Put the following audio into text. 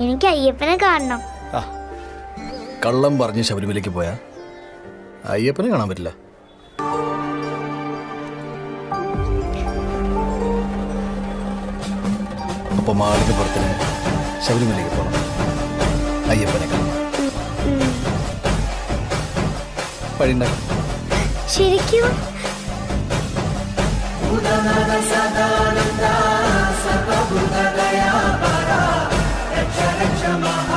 എനിക്ക് അയ്യപ്പനെ കാണണം. ആ കള്ളം പറഞ്ഞ് ശബരിമലയ്ക്ക് പോയാ അയ്യപ്പനെ കാണാൻ പറ്റില്ല. അപ്പൊ മാളിന് പുറത്തിന് ശബരിമലയ്ക്ക് പോകണം, അയ്യപ്പനെ കാണണം. വഴിയുണ്ടാക്കാം. ശരിക്കും സദാനന്ദ സകബുദ ദയാപര രക്ഷ രക്ഷ മഹാ